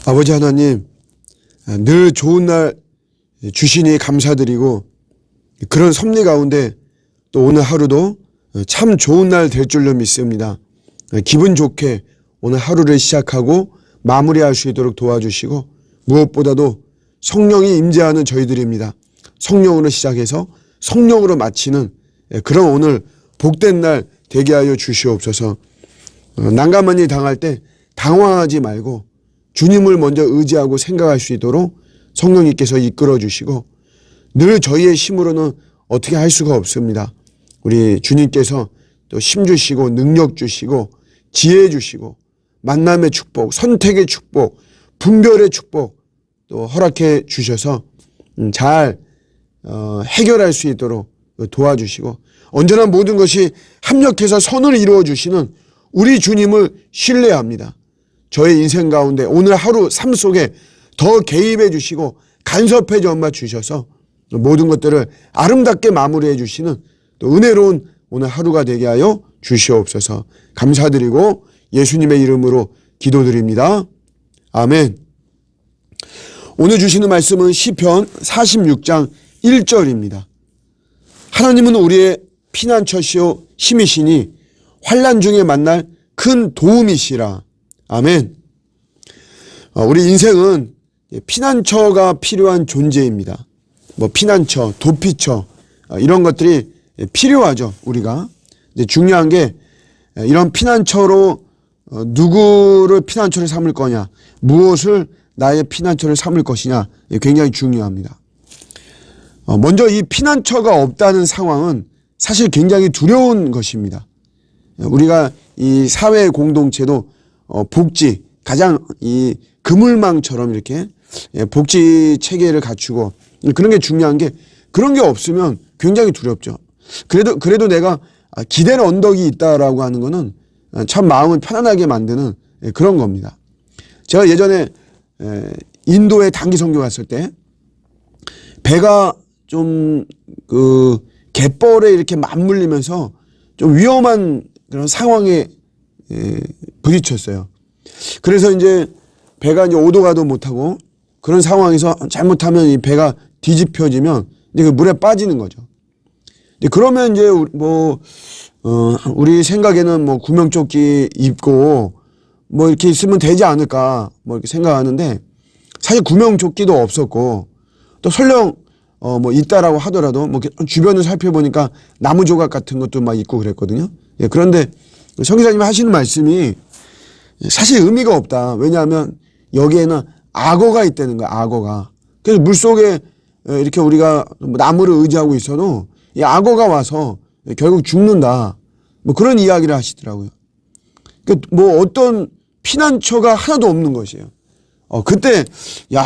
아버지 하나님, 늘 좋은 날 주시니 감사드리고, 그런 섭리 가운데 또 오늘 하루도 참 좋은 날 될 줄로 믿습니다. 기분 좋게 오늘 하루를 시작하고 마무리할 수 있도록 도와주시고, 무엇보다도 성령이 임재하는 저희들입니다. 성령으로 시작해서 성령으로 마치는 그런 오늘 복된 날 되게 하여 주시옵소서. 난감한 일 당할 때 당황하지 말고 주님을 먼저 의지하고 생각할 수 있도록 성령님께서 이끌어 주시고, 늘 저희의 힘으로는 어떻게 할 수가 없습니다. 우리 주님께서 또 힘 주시고 능력 주시고 지혜 주시고 만남의 축복, 선택의 축복, 분별의 축복 또 허락해 주셔서 잘 해결할 수 있도록 도와주시고, 언제나 모든 것이 합력해서 선을 이루어 주시는 우리 주님을 신뢰합니다. 저의 인생 가운데 오늘 하루 삶 속에 더 개입해 주시고 간섭해 주셔서 모든 것들을 아름답게 마무리해 주시는 또 은혜로운 오늘 하루가 되게 하여 주시옵소서. 감사드리고 예수님의 이름으로 기도드립니다. 아멘. 오늘 주시는 말씀은 시편 46장 1절입니다. 하나님은 우리의 피난처시오 힘이시니 환난 중에 만날 큰 도움이시라. 아멘. 우리 인생은 피난처가 필요한 존재입니다. 피난처, 도피처 이런 것들이 필요하죠. 우리가. 근데 중요한 게 이런 피난처로 누구를 피난처를 삼을 거냐, 무엇을 나의 피난처를 삼을 것이냐 굉장히 중요합니다. 먼저 이 피난처가 없다는 상황은 사실 굉장히 두려운 것입니다. 우리가 이 사회 공동체도 복지, 가장 이 그물망처럼 이렇게 복지 체계를 갖추고 그런 게 중요한 게, 그런 게 없으면 굉장히 두렵죠. 그래도 내가 기댈 언덕이 있다라고 하는 거는 참 마음을 편안하게 만드는 그런 겁니다. 제가 예전에 인도에 단기 선교 갔을 때 배가 좀 갯벌에 이렇게 맞물리면서 좀 위험한 그런 상황에 부딪혔어요. 그래서 이제 배가 이제 오도 가도 못하고 그런 상황에서 잘못하면 이 배가 뒤집혀지면 이제 그 물에 빠지는 거죠. 그러면 이제 우리 생각에는 구명조끼 입고 이렇게 있으면 되지 않을까 이렇게 생각하는데, 사실 구명조끼도 없었고 또 설령 있다라고 하더라도 주변을 살펴보니까 나무 조각 같은 것도 막 있고 그랬거든요. 그런데 성기사님이 하시는 말씀이 사실 의미가 없다. 왜냐하면 여기에는 악어가 있다는 거야, 악어가. 그래서 물속에 이렇게 우리가 나무를 의지하고 있어도 이 악어가 와서 결국 죽는다. 그런 이야기를 하시더라고요. 어떤 피난처가 하나도 없는 것이에요. 그때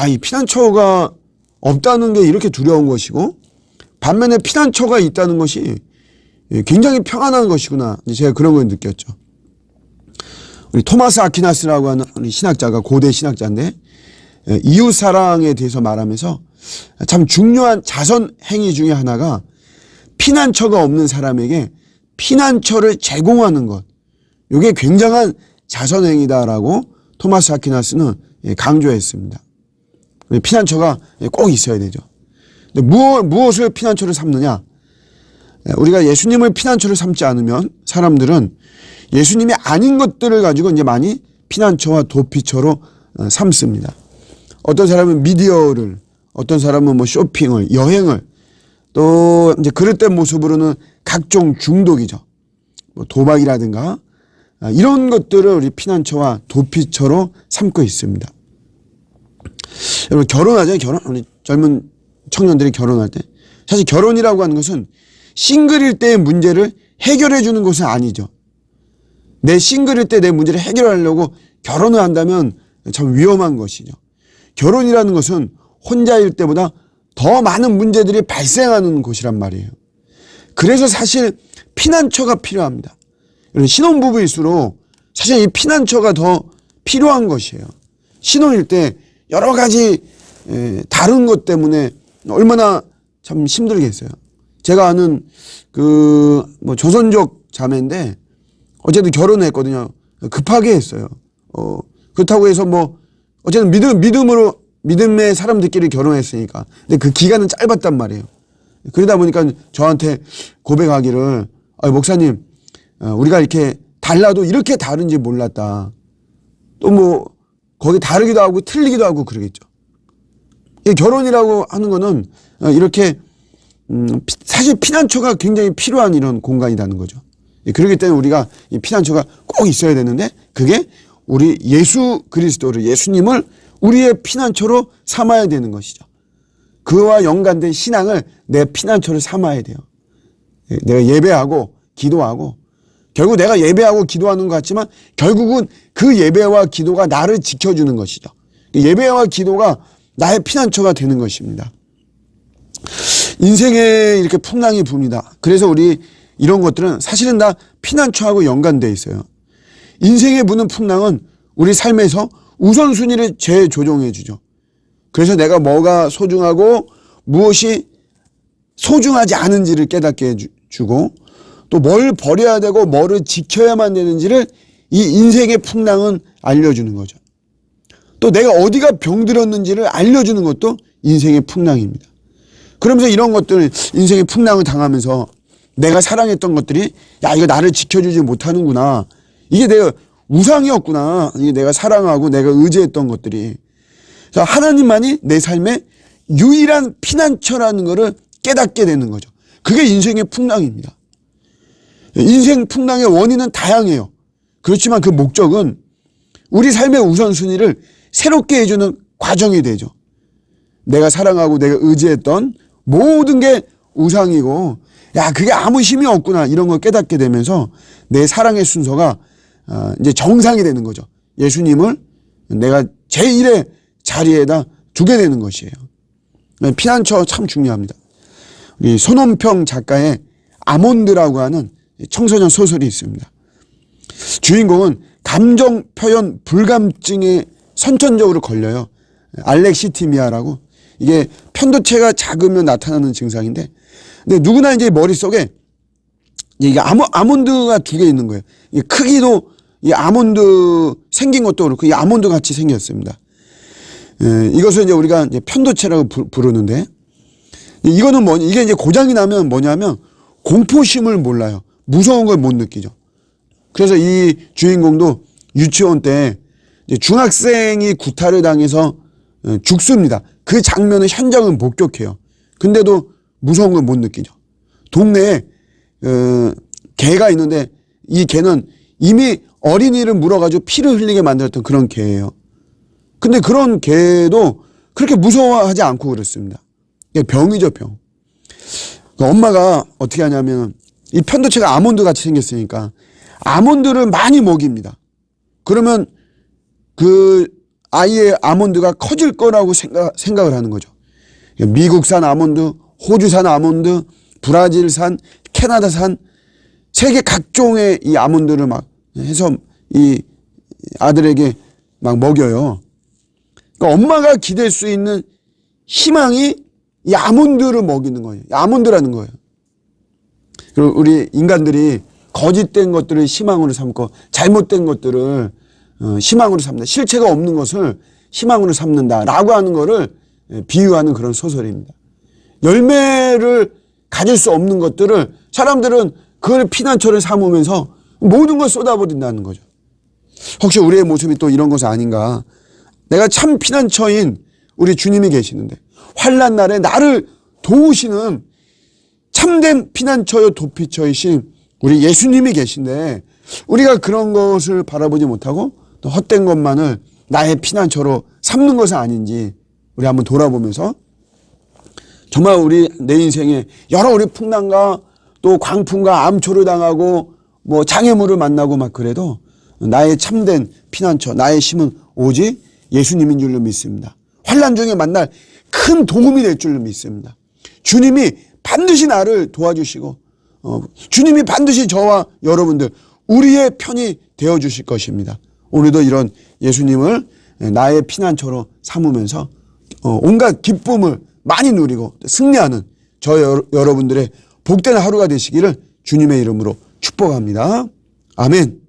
이 피난처가 없다는 게 이렇게 두려운 것이고, 반면에 피난처가 있다는 것이 굉장히 평안한 것이구나. 제가 그런 걸 느꼈죠. 우리 토마스 아퀴나스라고 하는 우리 신학자가, 고대 신학자인데, 이웃사랑에 대해서 말하면서 참 중요한 자선 행위 중에 하나가 피난처가 없는 사람에게 피난처를 제공하는 것. 이게 굉장한 자선 행위다라고 토마스 아퀴나스는 강조했습니다. 피난처가 꼭 있어야 되죠. 무엇을 피난처를 삼느냐? 우리가 예수님을 피난처를 삼지 않으면 사람들은 예수님이 아닌 것들을 가지고 이제 많이 피난처와 도피처로 삼습니다. 어떤 사람은 미디어를, 어떤 사람은 쇼핑을, 여행을, 또 이제 그릇된 모습으로는 각종 중독이죠. 도박이라든가 이런 것들을 우리 피난처와 도피처로 삼고 있습니다. 여러분, 결혼하잖아요. 우리 젊은 청년들이 결혼할 때 사실 결혼이라고 하는 것은 싱글일 때의 문제를 해결해 주는 것은 아니죠. 내 싱글일 때 내 문제를 해결하려고 결혼을 한다면 참 위험한 것이죠. 결혼이라는 것은 혼자일 때보다 더 많은 문제들이 발생하는 곳이란 말이에요. 그래서 사실 피난처가 필요합니다. 신혼부부일수록 사실 이 피난처가 더 필요한 것이에요. 신혼일 때 여러 가지 다른 것 때문에 얼마나 참 힘들겠어요. 제가 아는 조선족 자매인데 어쨌든 결혼을 했거든요. 급하게 했어요. 그렇다고 해서 어쨌든 믿음의 사람들끼리 결혼했으니까. 근데 그 기간은 짧았단 말이에요. 그러다 보니까 저한테 고백하기를, 목사님, 우리가 이렇게 달라도 이렇게 다른지 몰랐다. 또 뭐, 거기 다르기도 하고 틀리기도 하고 그러겠죠. 결혼이라고 하는 거는 이렇게, 사실 피난처가 굉장히 필요한 이런 공간이라는 거죠. 그렇기 때문에 우리가 이 피난처가 꼭 있어야 되는데, 그게 우리 예수 그리스도를, 예수님을 우리의 피난처로 삼아야 되는 것이죠. 그와 연관된 신앙을 내 피난처를 삼아야 돼요. 내가 예배하고 기도하고, 결국 내가 예배하고 기도하는 것 같지만 결국은 그 예배와 기도가 나를 지켜주는 것이죠. 예배와 기도가 나의 피난처가 되는 것입니다. 인생에 이렇게 풍랑이 붑니다. 그래서 우리 이런 것들은 사실은 다 피난처하고 연관되어 있어요. 인생에 부는 풍랑은 우리 삶에서 우선순위를 재조정해 주죠. 그래서 내가 뭐가 소중하고 무엇이 소중하지 않은지를 깨닫게 해주고, 또 뭘 버려야 되고 뭐를 지켜야만 되는지를 이 인생의 풍랑은 알려주는 거죠. 또 내가 어디가 병들었는지를 알려주는 것도 인생의 풍랑입니다. 그러면서 이런 것들, 인생의 풍랑을 당하면서 내가 사랑했던 것들이, 야, 이거 나를 지켜주지 못하는구나. 이게 내가 우상이었구나. 이게 내가 사랑하고 내가 의지했던 것들이. 하나님만이 내 삶의 유일한 피난처라는 것을 깨닫게 되는 거죠. 그게 인생의 풍랑입니다. 인생 풍랑의 원인은 다양해요. 그렇지만 그 목적은 우리 삶의 우선순위를 새롭게 해주는 과정이 되죠. 내가 사랑하고 내가 의지했던 모든 게 우상이고, 야, 그게 아무 힘이 없구나. 이런 걸 깨닫게 되면서 내 사랑의 순서가 이제 정상이 되는 거죠. 예수님을 내가 제1의 자리에다 두게 되는 것이에요. 피난처 참 중요합니다. 우리 손원평 작가의 아몬드라고 하는 청소년 소설이 있습니다. 주인공은 감정 표현 불감증에 선천적으로 걸려요. 알렉시티미아라고. 이게 편도체가 작으면 나타나는 증상인데, 근데 누구나 이제 머릿속에 이게 아몬드가 두 개 있는 거예요. 이 크기도 이 아몬드 생긴 것도 그렇고 이 아몬드 같이 생겼습니다. 이것을 이제 우리가 이제 편도체라고 부르는데, 이거는 이게 이제 고장이 나면 뭐냐면 공포심을 몰라요. 무서운 걸 못 느끼죠. 그래서 이 주인공도 유치원 때 중학생이 구타를 당해서 죽습니다. 그 장면을 현장을 목격해요. 근데도 무서운 걸 못 느끼죠. 동네에 개가 있는데 이 개는 이미 어린이를 물어가지고 피를 흘리게 만들었던 그런 개예요. 근데 그런 개도 그렇게 무서워하지 않고 그랬습니다. 이게 병이죠, 병. 엄마가 어떻게 하냐면 이 편도체가 아몬드 같이 생겼으니까 아몬드를 많이 먹입니다. 그러면 그 아이의 아몬드가 커질 거라고 생각을 하는 거죠. 미국산 아몬드, 호주산 아몬드, 브라질산, 캐나다산, 세계 각종의 이 아몬드를 막 해서 이 아들에게 막 먹여요. 그러니까 엄마가 기댈 수 있는 희망이 이 아몬드를 먹이는 거예요. 아몬드라는 거예요. 그리고 우리 인간들이 거짓된 것들을 희망으로 삼고 잘못된 것들을 희망으로 삼는다. 실체가 없는 것을 희망으로 삼는다라고 하는 거를 비유하는 그런 소설입니다. 열매를 가질 수 없는 것들을 사람들은 그걸 피난처를 삼으면서 모든 걸 쏟아버린다는 거죠. 혹시 우리의 모습이 또 이런 것이 아닌가? 내가 참 피난처인 우리 주님이 계시는데, 환난 날에 나를 도우시는 참된 피난처요 도피처이신 우리 예수님이 계신데, 우리가 그런 것을 바라보지 못하고 또 헛된 것만을 나의 피난처로 삼는 것은 아닌지 우리 한번 돌아보면서, 정말 내 인생에 여러 우리 풍랑과 또 광풍과 암초를 당하고 뭐 장애물을 만나고 막 그래도 나의 참된 피난처, 나의 힘은 오직 예수님인 줄로 믿습니다. 환난 중에 만날 큰 도움이 될 줄로 믿습니다. 주님이 반드시 나를 도와주시고 주님이 반드시 저와 여러분들 우리의 편이 되어주실 것입니다. 오늘도 이런 예수님을 나의 피난처로 삼으면서 온갖 기쁨을 많이 누리고 승리하는 여러분들의 복된 하루가 되시기를 주님의 이름으로 축복합니다. 아멘.